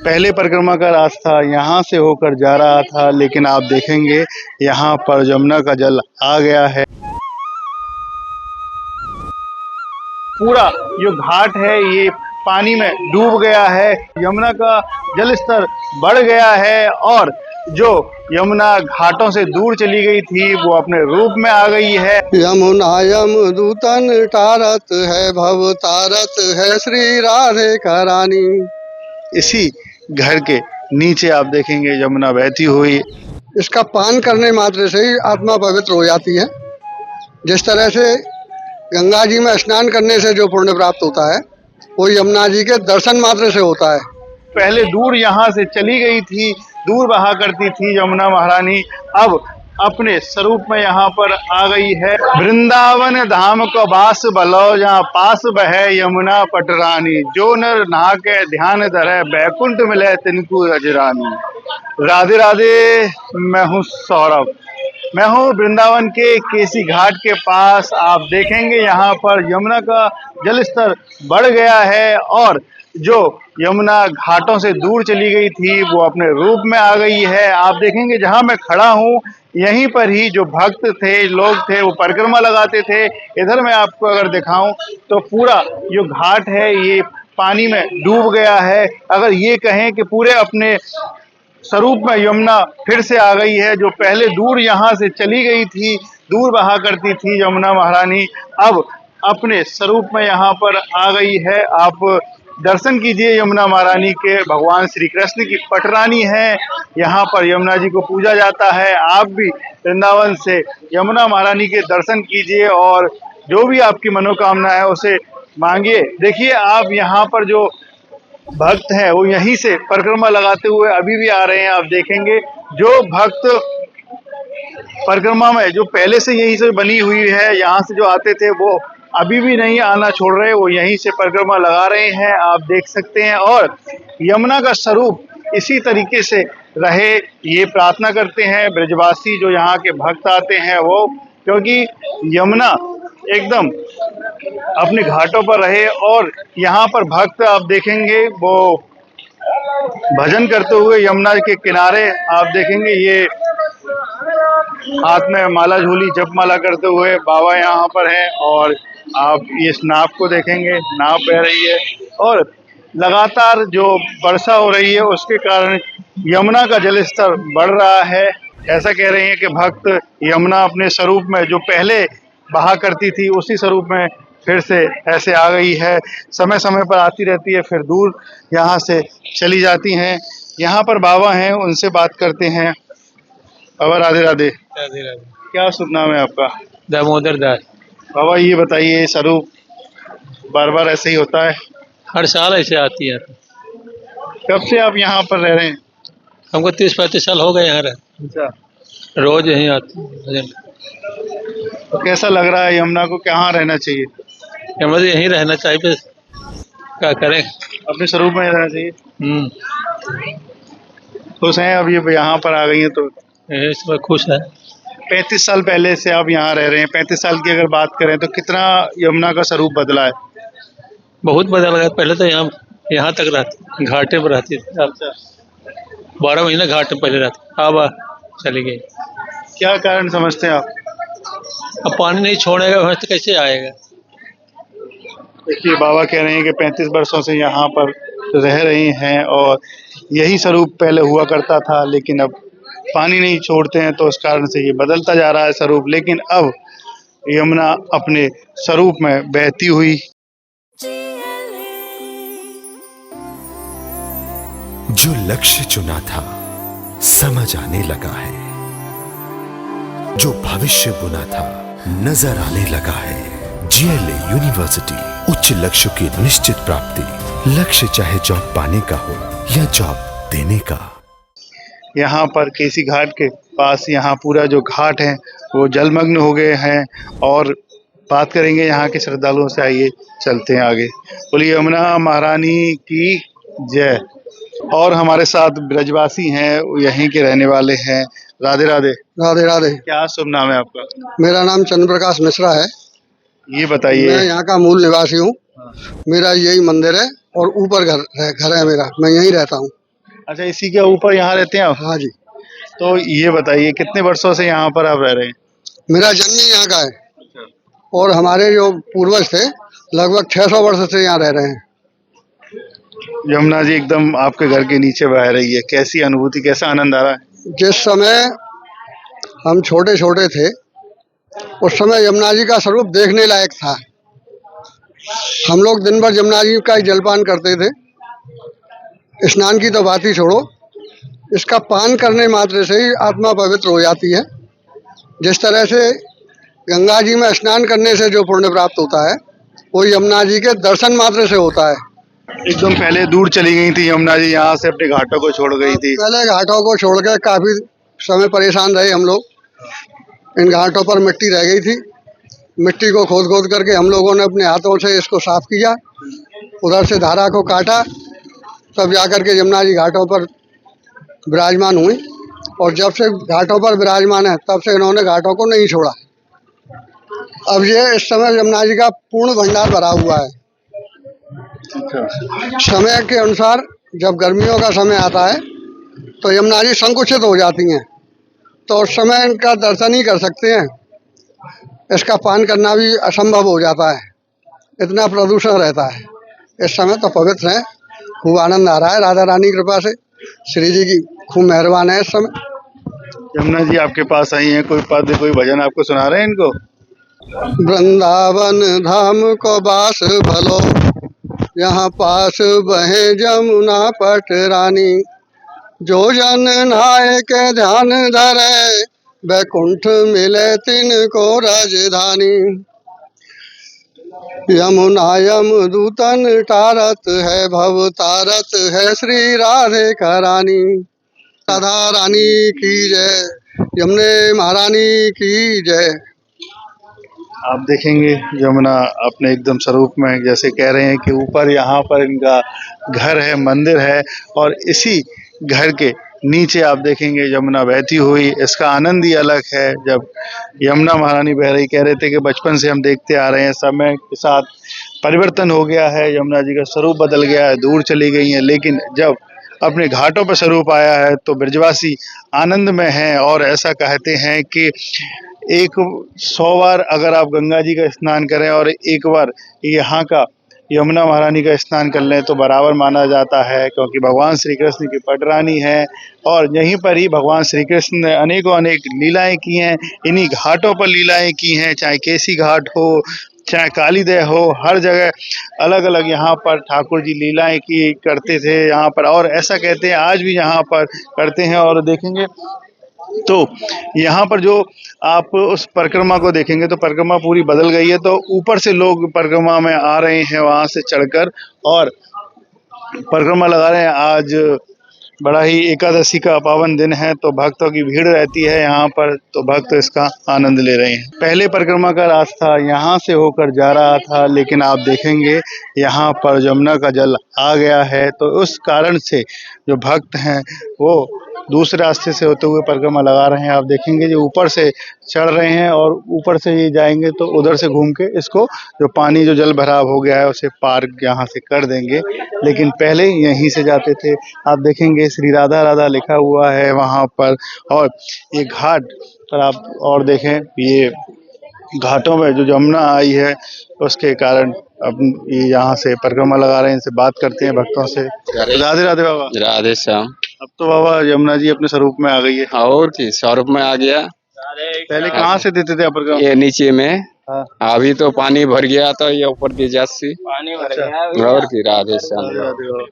पहले परिक्रमा का रास्ता यहाँ से होकर जा रहा था, लेकिन आप देखेंगे यहाँ पर यमुना का जल आ गया है। पूरा जो घाट है ये पानी में डूब गया है। यमुना का जल स्तर बढ़ गया है और जो यमुना घाटों से दूर चली गई थी वो अपने रूप में आ गई है। यमुना यमदूतन तारत है, भव तारत है श्री राधे का रानी। इसी घर के नीचे आप देखेंगे यमुना बहती हुई। इसका पान करने मात्र से ही आत्मा पवित्र हो जाती है। जिस तरह से गंगा जी में स्नान करने से जो पुण्य प्राप्त होता है वो यमुना जी के दर्शन मात्र से होता है। पहले दूर यहाँ से चली गई थी, दूर बहा करती थी यमुना महारानी, अब अपने स्वरूप में यहाँ पर आ गई है। वृंदावन धाम को बास बलो, जहाँ पास बहे यमुना पटरानी। जो नर नहा के ध्यान धरे, बैकुंठ मिले तिनको रजरानी। राधे राधे, मैं हूँ सौरभ, मैं हूँ वृंदावन के केसी घाट के पास। आप देखेंगे यहाँ पर यमुना का जल स्तर बढ़ गया है और जो यमुना घाटों से दूर चली गई थी वो अपने रूप में आ गई है। आप देखेंगे जहाँ मैं खड़ा हूँ यहीं पर ही जो भक्त थे, लोग थे, वो परिक्रमा लगाते थे। इधर मैं आपको अगर दिखाऊं तो पूरा जो घाट है ये पानी में डूब गया है। अगर ये कहें कि पूरे अपने स्वरूप में यमुना फिर से आ गई है। जो पहले दूर यहाँ से चली गई थी, दूर बहा करती थी यमुना महारानी, अब अपने स्वरूप में यहाँ पर आ गई है। आप दर्शन कीजिए यमुना महारानी के। भगवान श्री कृष्ण की पटरानी है, यहाँ पर यमुना जी को पूजा जाता है। आप भी वृंदावन से यमुना महारानी के दर्शन कीजिए और जो भी आपकी मनोकामना है उसे मांगिए। देखिए आप यहाँ पर जो भक्त हैं वो यहीं से परिक्रमा लगाते हुए अभी भी आ रहे हैं। आप देखेंगे जो भक्त परिक्रमा में जो पहले से यहीं से बनी हुई है, यहाँ से जो आते थे वो अभी भी नहीं आना छोड़ रहे, वो यहीं से परिक्रमा लगा रहे हैं। आप देख सकते हैं और यमुना का स्वरूप इसी तरीके से रहे ये प्रार्थना करते हैं ब्रजवासी जो यहाँ के भक्त आते हैं वो, क्योंकि यमुना एकदम अपने घाटों पर रहे। और यहाँ पर भक्त आप देखेंगे वो भजन करते हुए यमुना के किनारे आप देखेंगे, ये हाथ में माला झोली जप माला करते हुए बाबा यहाँ पर हैं। और आप इस नाव को देखेंगे, नाव बह रही है और लगातार जो वर्षा हो रही है उसके कारण यमुना का जल स्तर बढ़ रहा है। ऐसा कह रहे हैं कि भक्त यमुना अपने स्वरूप में जो पहले बहा करती थी उसी स्वरूप में फिर से ऐसे आ गई है। समय समय पर आती रहती है, फिर दूर यहाँ से चली जाती हैं। यहाँ पर बाबा हैं, उनसे बात करते हैं। बाबा राधे राधे। राधे राधे। क्या शुभ नाम है आपका? दामोदर दास। बाबा ये बताइए, स्वरूप बार बार ऐसे ही होता है? हर साल ऐसे आती है। कब से आप यहाँ पर रह रहे हैं? हमको 30-35 साल हो गए यहाँ रह। अच्छा, रोज यहीं आती है भजन। तो कैसा लग रहा है यमुना को, कहाँ रहना चाहिए? हमें तो यहीं रहना चाहिए, बस क्या करें। अपने स्वरूप में रहना चाहिए। खुश हैं अब ये यहाँ पर आ गई हैं तो? इसमें खुश है। 35 साल पहले से आप यहाँ रह रहे हैं। 35 साल की अगर बात करें तो कितना यमुना का स्वरूप बदला है? बहुत बदल गया। पहले तो यहाँ तक रहती, घाटे पर रहती थी। अब 12 महीने घाटे पहले रहती, अब चली गई। क्या कारण समझते हैं आप? अब पानी नहीं छोड़ेगा वहाँ तो कैसे आएगा। देखिए बाबा कह रहे हैं कि 35 वर्षों से यहाँ पर रह रहे हैं और यही स्वरूप पहले हुआ करता था, लेकिन अब पानी नहीं छोड़ते हैं तो उस कारण से ये बदलता जा रहा है स्वरूप। लेकिन अब यमुना अपने स्वरूप में बहती हुई। जो लक्ष्य चुना था समझ आने लगा है, जो भविष्य बुना था नजर आने लगा है। जीएलए यूनिवर्सिटी, उच्च लक्ष्य की निश्चित प्राप्ति। लक्ष्य चाहे जॉब पाने का हो या जॉब देने का। यहाँ पर केसी घाट के पास यहाँ पूरा जो घाट है वो जलमग्न हो गए हैं और बात करेंगे यहाँ के श्रद्धालुओं से। आइए चलते हैं आगे। बोलिए यमुना महारानी की जय। और हमारे साथ ब्रजवासी हैं, यहीं के रहने वाले हैं। राधे राधे। राधे राधे। क्या शुभ नाम है आपका? मेरा नाम चंद्र प्रकाश मिश्रा है। ये बताइए। मैं यहाँ का मूल निवासी हूँ। मेरा यही मंदिर है और ऊपर घर है मेरा, मैं यहीं रहता हूँ। अच्छा, इसी के ऊपर यहाँ रहते हैं आप? हाँ जी, तो ये बताइए कितने वर्षों से यहाँ पर आप रह रहे हैं? मेरा जन्म ही यहाँ का है और हमारे जो पूर्वज थे लगभग 600 वर्ष से यहाँ रह रहे हैं। यमुना जी एकदम आपके घर के नीचे बह रही है, कैसी अनुभूति, कैसा आनंद आ रहा है? जिस समय हम छोटे छोटे थे उस समय यमुना जी का स्वरूप देखने लायक था। हम लोग दिन भर यमुना जी का ही जलपान करते थे। स्नान की तो बात ही छोड़ो, इसका पान करने मात्र से ही आत्मा पवित्र हो जाती है। जिस तरह से गंगा जी में स्नान करने से जो पुण्य प्राप्त होता है वो यमुना जी के दर्शन मात्र से होता है। एकदम पहले दूर चली गई थी यमुना जी, यहाँ से अपने घाटों को छोड़ गई थी। पहले घाटों को छोड़कर काफी समय परेशान रहे हम लोग। इन घाटों पर मिट्टी रह गई थी, मिट्टी को खोद खोद करके हम लोगों ने अपने हाथों से इसको साफ किया, उधर से धारा को काटा, तब जाकर के यमुना जी घाटों पर विराजमान हुई। और जब से घाटों पर विराजमान है तब से इन्होंने घाटों को नहीं छोड़ा। अब ये इस समय यमुना जी का पूर्ण भंडार भरा हुआ है। समय के अनुसार जब गर्मियों का समय आता है तो यमुना जी संकुचित हो जाती हैं, तो उस समय इनका दर्शन ही कर सकते हैं। इसका पान करना भी असंभव हो जाता है, इतना प्रदूषण रहता है। इस समय तो पवित्र है, खूब आनंद आ रहा है। राधा रानी की कृपा से श्री जी की खूब मेहरबान है। इस समय यमुना जी आपके पास आई हैं, कोई पद कोई भजन आपको सुना रहे हैं इनको? वृंदावन धाम को बास भलो, यहाँ पास बहे जमुना पट रानी। जो जन नहाए के ध्यान धरे, बैकुंठ मिले तिनको राजधानी। यमुना यम दूतन तारत है, भव तारत है श्री राधे का रानी। राधा रानी की जय, यमुने महारानी की जय। आप देखेंगे यमुना अपने एकदम स्वरूप में, जैसे कह रहे हैं कि ऊपर यहाँ पर इनका घर है, मंदिर है, और इसी घर के नीचे आप देखेंगे यमुना बहती हुई। इसका आनंद ही अलग है। जब यमुना महारानी बह रही, कह रहे थे कि बचपन से हम देखते आ रहे हैं, समय के साथ परिवर्तन हो गया है, यमुना जी का स्वरूप बदल गया है, दूर चली गई हैं, लेकिन जब अपने घाटों पर स्वरूप आया है तो ब्रजवासी आनंद में हैं। और ऐसा कहते हैं कि 100 बार अगर आप गंगा जी का स्नान करें और एक बार यहाँ का यमुना महारानी का स्नान कर लें तो बराबर माना जाता है, क्योंकि भगवान श्री कृष्ण की पटरानी है और यहीं पर ही भगवान श्री कृष्ण ने अनेकों अनेक लीलाएं की हैं। इन्हीं घाटों पर लीलाएं की हैं, चाहे केसी घाट हो, चाहे कालीदह हो, हर जगह अलग अलग यहाँ पर ठाकुर जी लीलाएं की करते थे यहाँ पर। और ऐसा कहते हैं आज भी यहाँ पर करते हैं। और देखेंगे तो यहाँ पर जो आप उस परिक्रमा को देखेंगे तो परिक्रमा पूरी बदल गई है। तो ऊपर से लोग परिक्रमा में आ रहे हैं, वहाँ से चढ़कर और परिक्रमा लगा रहे हैं। आज बड़ा ही एकादशी का पावन दिन है, तो भक्तों की भीड़ रहती है यहाँ पर, तो भक्त इसका आनंद ले रहे हैं। पहले परिक्रमा का रास्ता यहाँ से होकर जा रहा था, लेकिन आप देखेंगे यहाँ पर यमुना का जल आ गया है, तो उस कारण से जो भक्त हैं वो दूसरे रास्ते से होते हुए परिक्रमा लगा रहे हैं। आप देखेंगे जो ऊपर से चढ़ रहे हैं और ऊपर से ये जाएंगे तो उधर से घूम के इसको जो पानी जो जल भराव हो गया है उसे पार यहाँ से कर देंगे, लेकिन पहले यहीं से जाते थे। आप देखेंगे श्री राधा राधा लिखा हुआ है वहाँ पर। और ये घाट पर आप और देखें, ये घाटों में जो यमुना आई है उसके कारण अब ये यहाँ से परिक्रमा लगा रहे हैं। इनसे बात करते हैं भक्तों से। राधे राधे बाबा। राधे श्याम। अब तो बाबा यमुना जी अपने स्वरूप में आ गई है। और की स्वरूप में आ गया। पहले कहाँ से देते थे परिक्रमा? ये नीचे में। हाँ। अभी तो पानी भर गया तो ये ऊपर दी जाती पानी भर गया। और की राधे श्याम। राधे राधे बाबा।